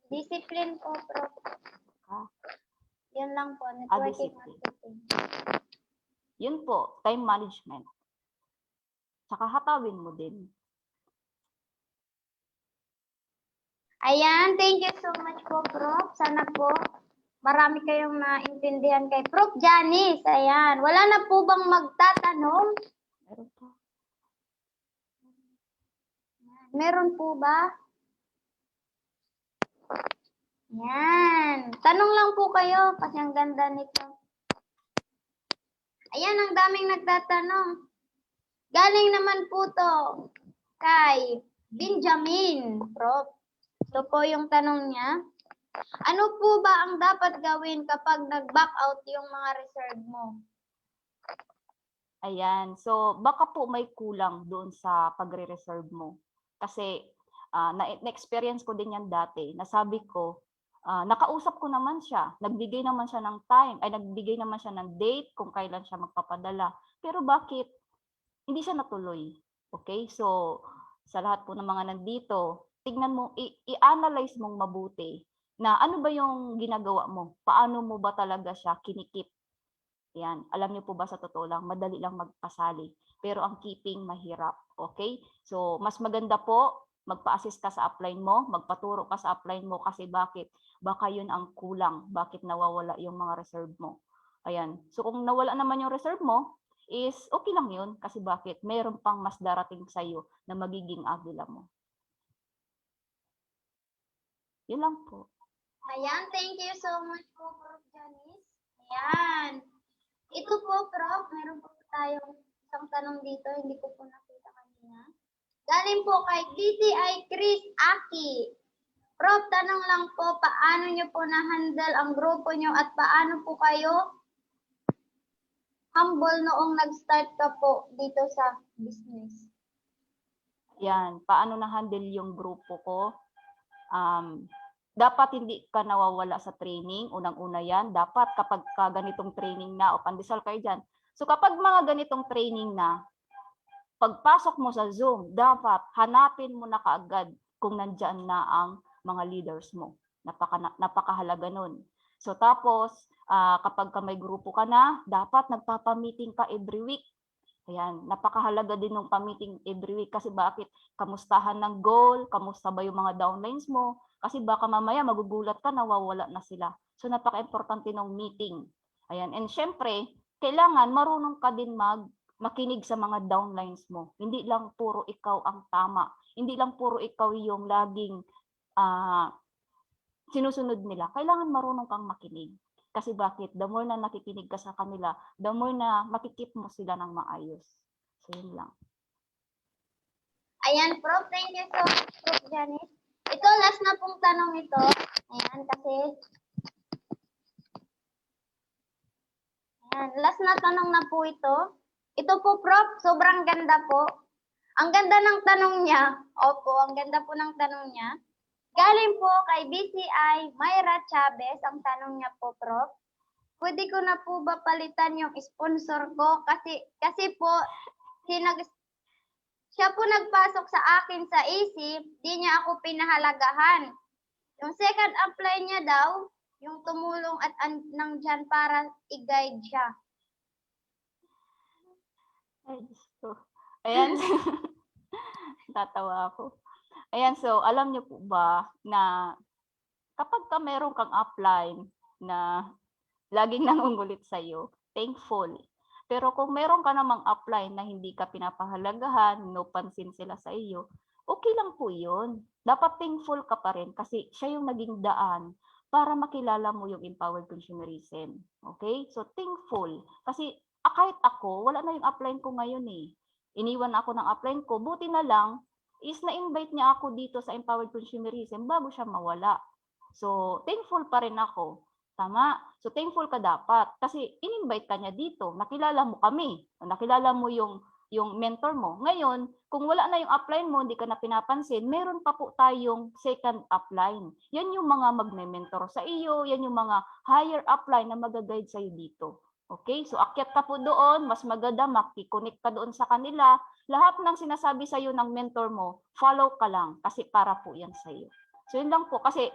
Discipline po, Prof. Yun lang po, networking discipline. marketing. Yun po, time management. Saka hatawin mo din. Ayan, thank you so much po, Prof. Sana po marami kayong naintindihan kay Prof. Janice. Ayan, wala na po bang magtatanong? Meron po. Meron po ba? Yan. Tanong lang po kayo kasi ang ganda nito. Ayan, ang daming nagtatanong. Galing naman po to kay Benjamin, Prof. Ito po yung tanong niya. Ano po ba ang dapat gawin kapag nag-back out yung mga reserve mo? Ayan. So, baka po may kulang doon sa pagre-reserve mo. Kasi, na-experience ko din yan dati. Nasabi ko, nakausap ko naman siya. Nagbigay naman siya ng time. Nagbigay naman siya ng date kung kailan siya magpapadala. Pero bakit hindi siya natuloy? Okay? So, sa lahat po ng mga nandito, tignan mo, i-analyze mong mabuti na ano ba yung ginagawa mo? Paano mo ba talaga siya kinikip? Yan. Alam niyo po ba sa totoo lang, madali lang magpasali. Pero ang keeping mahirap. Okay? So, mas maganda po, magpa-assist ka sa upline mo, magpaturo ka sa upline mo kasi bakit? Baka yun ang kulang. Bakit nawawala yung mga reserve mo? Ayan. So, kung nawala naman yung reserve mo, is okay lang yun. Kasi bakit? Mayroon pang mas darating sa iyo na magiging agila mo. Yun lang po. Ayan, thank you so much po, Prof. Janice. Ayan. Ito po, Prof. Meron po tayong isang tanong dito. Hindi ko po nakita kanina. Galing po kay DCI Chris Aki. Prof, tanong lang po, paano nyo po na-handle ang grupo nyo at paano po kayo humble noong nag-start ka po dito sa business? Yan, paano na-handle yung grupo ko? Dapat hindi ka nawawala sa training. Unang-una yan. Dapat kapag ganitong training na o pandesal kayo dyan. So kapag mga ganitong training na, pagpasok mo sa Zoom, dapat hanapin mo na kaagad kung nandyan na ang mga leaders mo. Napakahalaga nun. So tapos, kapag ka may grupo ka na, dapat nagpapa-meeting ka every week. Ayan, napakahalaga din ng pa-meeting every week kasi bakit? Kamustahan ng goal, kamusta ba yung mga downlines mo? Kasi baka mamaya magugulat ka, nawawala na sila. So napaka-importante ng meeting. Ayan, and syempre, kailangan marunong ka din makinig sa mga downlines mo. Hindi lang puro ikaw ang tama. Hindi lang puro ikaw yung laging sinusunod nila. Kailangan marunong kang makinig. Kasi bakit? The more na nakikinig ka sa kanila, the more na makikip mo sila ng maayos. So, yun lang. Ayan, Prof. Thank you so much, Prof. Janice. Ito, last na pong tanong ito. Ayan, kasi... Ayan, last na tanong na po ito. Ito po, Prof. Sobrang ganda po. Ang ganda ng tanong niya. Opo, ang ganda po ng tanong niya. Galing po kay BCI Myra Chavez. Ang tanong niya po, Prof. Pwede ko na po ba palitan yung sponsor ko? Kasi po, siya po nagpasok sa akin sa EC, di niya ako pinahalagahan. Yung second apply niya daw, yung tumulong at nandyan para i-guide siya. Ay, Diyos ko. Ayan. Tatawa ako. Ayan, so alam niyo po ba na kapag ka meron kang upline na laging nangungulit sa'yo, thankful. Pero kung meron ka namang upline na hindi ka pinapahalagahan, no pansin sila sa iyo, okay lang po yun. Dapat thankful ka pa rin kasi siya yung naging daan para makilala mo yung empowered consumerism. Okay? So, thankful. Kasi kahit ako, wala na yung upline ko ngayon eh. Iniwan ako ng upline ko. Buti na lang, is na-invite niya ako dito sa empowered consumerism bago siya mawala. So, thankful pa rin ako. Tama? So, thankful ka dapat. Kasi, in-invite ka niya dito. Nakilala mo kami. Nakilala mo yung mentor mo. Ngayon, kung wala na yung upline mo, hindi ka na pinapansin, meron pa po tayong second upline. Yan yung mga magme-mentor sa iyo. Yan yung mga higher upline na mag-guide sa iyo dito. Okay? So, akyat ka po doon. Mas maganda, makikonnect ka doon sa kanila. Lahat ng sinasabi sa iyo ng mentor mo, follow ka lang. Kasi para po yan sa iyo. So, yun lang po. Kasi,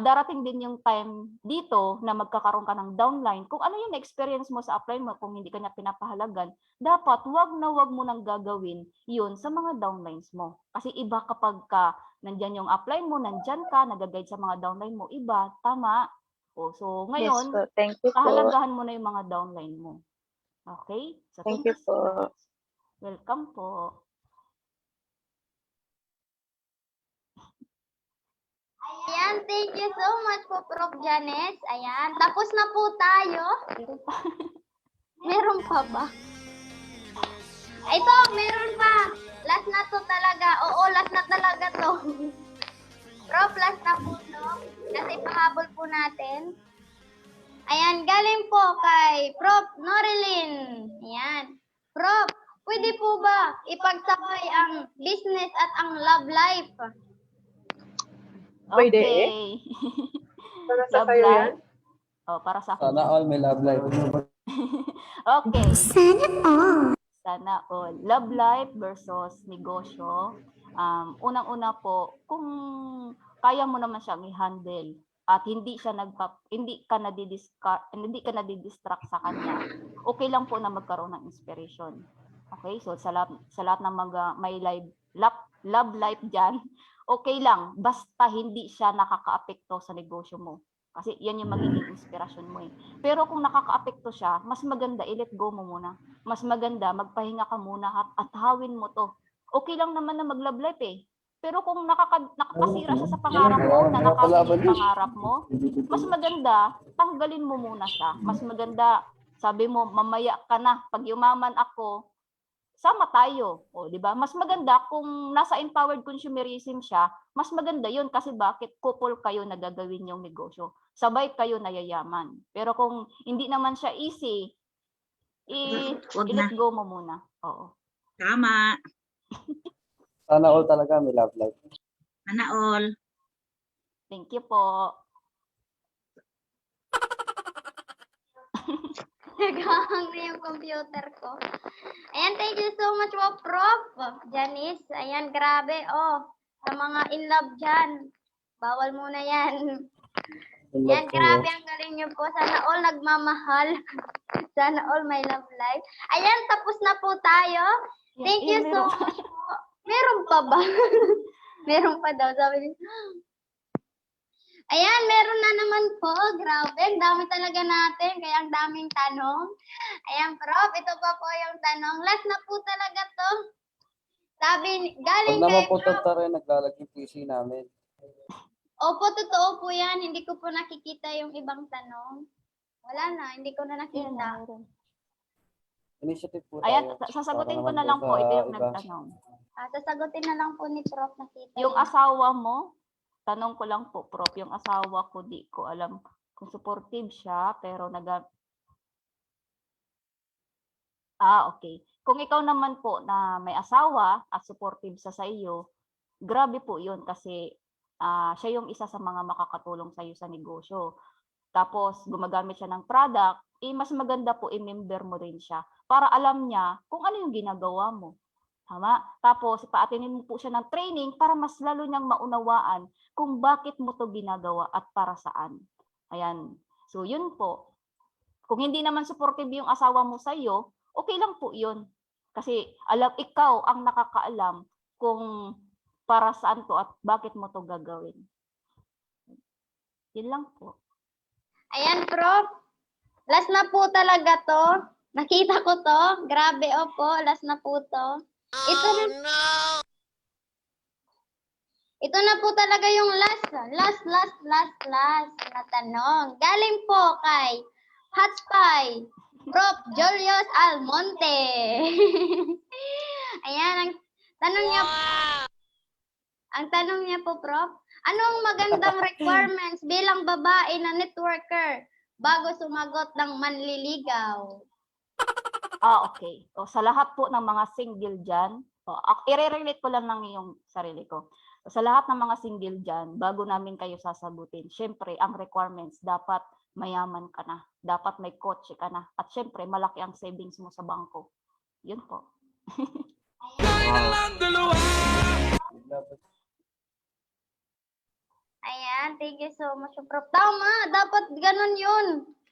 darating din yung time dito na magkakaroon ka ng downline. Kung ano yung experience mo sa upline mo, kung hindi ka niya pinapahalagan, dapat wag mo nang gagawin yun sa mga downlines mo. Kasi iba kapag ka nandyan yung upline mo, nandyan ka, nag-guide sa mga downline mo, iba, tama. So ngayon, Thank you po. kahalagahan mo na yung mga downline mo. Okay? So Thank you po. so much. Welcome po. Ayan, thank you so much po, Prof. Janice. Ayan, tapos na po tayo. Meron pa ba? Ito, meron pa. Last na to talaga. Oo, last na talaga to. Prof, last na po to. Kasi pahabol po natin. Ayan, galing po kay Prof. Norilyn. Ayan. Prof, pwede po ba ipagsabay ang business at ang love life? Pwede. Okay. Para sa Love kayo life. yan? Oh, para sa akin. Sana all may love life. Okay. Sana all. Love life versus negosyo. Unang-una po, kung kaya mo naman siyang i-handle at hindi ka nadidistract sa kanya, okay lang po na magkaroon ng inspiration. Okay? So sa lahat ng mga may love life diyan, okay lang basta hindi siya nakakaapekto sa negosyo mo. Kasi yan yung magiging inspirasyon mo eh. Pero kung nakakaapekto siya, mas maganda i-let go mo muna. Mas maganda magpahinga ka muna at hawin mo to. Okay lang naman na mag-love life eh. Pero kung nakakasira siya sa pangarap mo, na nakakalit pangarap mo, mas maganda tanggalin mo muna siya. Mas maganda, sabi mo, mamaya ka na. Pag yumaman ako, sama tayo. O, di ba? Mas maganda kung nasa empowered consumerism siya, mas maganda yun kasi bakit couple kayo na gagawin yung negosyo. Sabay kayo nayayaman. Pero kung hindi naman siya easy, i-let go mo muna. Oo. Tama. Sana all talaga may love life. Sana all. Thank you po. Naghahang na yung computer ko. Ayan, thank you so much po, Prof. Janice. Ayan, grabe. Oh, sa mga in love dyan, bawal muna yan. In Yan, love grabe, kayo. ang galing niyo po. Sana all nagmamahal. Sana all may love life. Ayan, tapos na po tayo. Thank you so meron- much po. Meron pa ba? Meron pa daw, sabi niya. Ayan, meron na naman po. Grabe, ang dami talaga natin. Kaya ang daming tanong. Ayan, Prof, ito pa po yung tanong. Last na po talaga to. Sabi, Pag galing naman kay po Prof. rin, naglalagay PC namin. Opo, totoo po yan. Hindi ko po nakikita yung ibang tanong. Wala na, hindi ko na Ayan, nakita. meron. Initiative po Ayan, tayo. sasagutin Para ko na naman lang po. Ito yung sa iba. nagtanong. Sasagutin na lang po ni Prof. Nakita Yung yun. asawa mo, tanong ko lang po, Prof, yung asawa ko, di ko alam kung supportive siya, pero okay. Kung ikaw naman po na may asawa at supportive sa iyo, grabe po yun kasi siya yung isa sa mga makakatulong sa iyo sa negosyo. Tapos gumagamit siya ng product, mas maganda po i-member mo rin siya para alam niya kung ano yung ginagawa mo. Tama? Tapos paatinin mo po siya ng training para mas lalo niyang maunawaan kung bakit mo to ginagawa at para saan. Ayan. So yun po. Kung hindi naman supportive yung asawa mo sa iyo, okay lang po yun. Kasi ikaw ang nakakaalam kung para saan to at bakit mo to gagawin. Yun lang po. Ayan, Prof. Last na po talaga to. Nakita ko to. Grabe, opo. Last na po to. Ito na po talaga yung last na tanong. Galing po kay Hatspy, Prof. Julius Almonte. Ayan, ang tanong niya po, Prof. Anong magandang requirements bilang babae na networker bago sumagot ng manliligaw? Okay. O, sa lahat po ng mga single dyan, i-relate ko lang ng yung sarili ko. Sa lahat ng mga single dyan, bago namin kayo sasagutin, syempre, ang requirements, dapat mayaman ka na. Dapat may kotse ka na. At syempre, malaki ang savings mo sa bangko. Yun po. Ayan, thank you so much, Prof. Tama, dapat ganun yun.